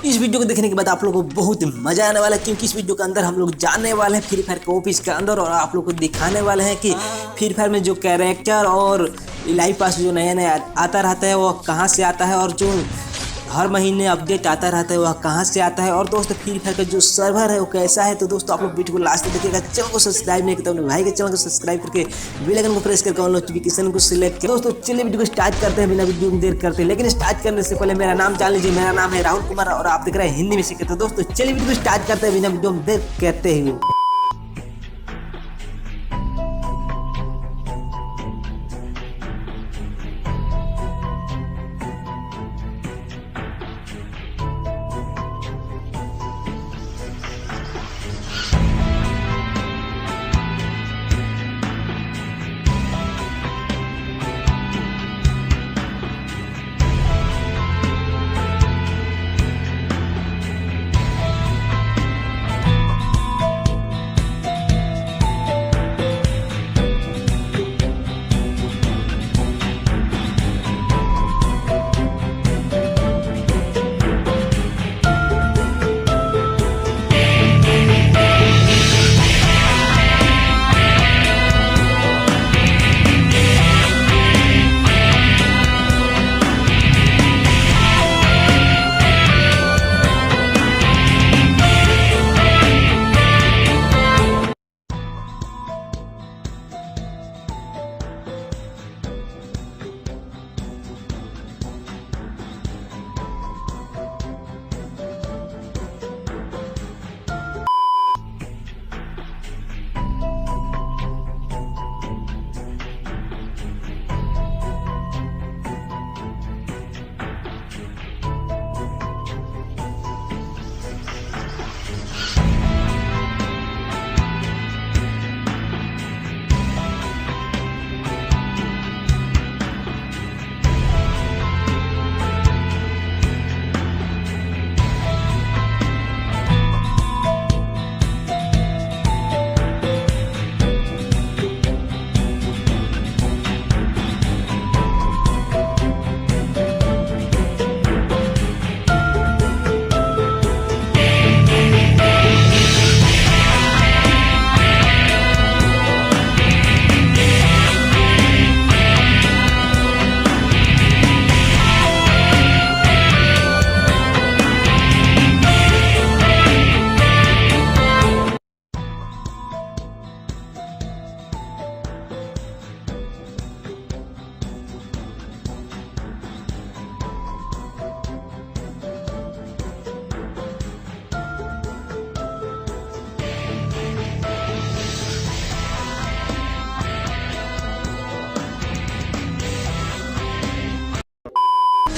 इस वीडियो को देखने के बाद आप लोगों को बहुत मजा आने वाला है, क्योंकि इस वीडियो के अंदर हम लोग जानने वाले हैं फ्री फायर के ऑफिस के अंदर, और आप लोग को दिखाने वाले हैं कि फ्री फायर में जो कैरेक्टर और लाइव पास जो नया नया आता रहता है वह कहाँ से आता है, और जो हर महीने अपडेट आता रहता है वह कहाँ से आता है, और दोस्तों फ्री फायर का जो सर्वर है वो कैसा है। तो दोस्तों आप लोग वीडियो को लास्ट तक देखिएगा। चैनल को सब्सक्राइब नहीं किया तो अपने भाई के चैनल को सब्सक्राइब करके बेल आइकन को प्रेस करके ऑल नोटिफिकेशन को सिलेक्ट करें। दोस्तों चलिए वीडियो को स्टार्ट करते हैं बिना वीडियो में देर करते हैं, लेकिन स्टार्ट करने से पहले मेरा नाम जान लीजिए। मेरा नाम है राहुल कुमार और आप देख रहे हैं हिंदी में सीखे। तो दोस्तों चलिए वीडियो को स्टार्ट करते हैं बिना वीडियो में देर करते हुए।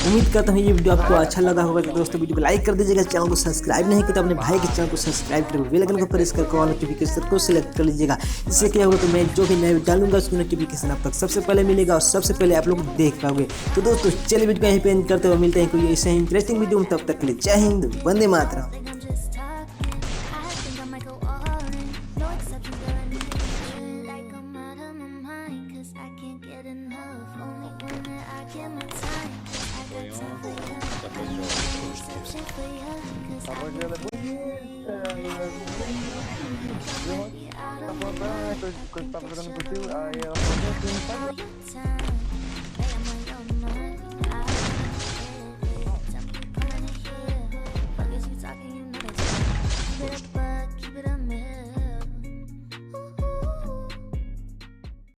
उम्मीद करता हूँ ये वीडियो आपको अच्छा लगा होगा। तो दोस्तों वीडियो को लाइक कर दीजिएगा, चैनल को सब्सक्राइब नहीं किया तो अपने भाई के चैनल को सब्सक्राइब करके बेल आइकन को प्रेस करके ऑल नोटिफिकेशन को सिलेक्ट कर लीजिएगा। इससे क्या होगा कि मैं जो भी नया वीडियो डालूंगा उसकी नोटिफिकेशन आप तक सबसे पहले मिलेगा और सबसे पहले आप लोग देख पाओगे। तो दोस्तों चलिए वीडियो को यहीं पे एंड करते हुए मिलते हैं कोई ऐसे ही इंटरेस्टिंग वीडियो में। तब तक के लिए जय Hind, Vande Mataram. Estava jogando contigo, aí ela falou assim,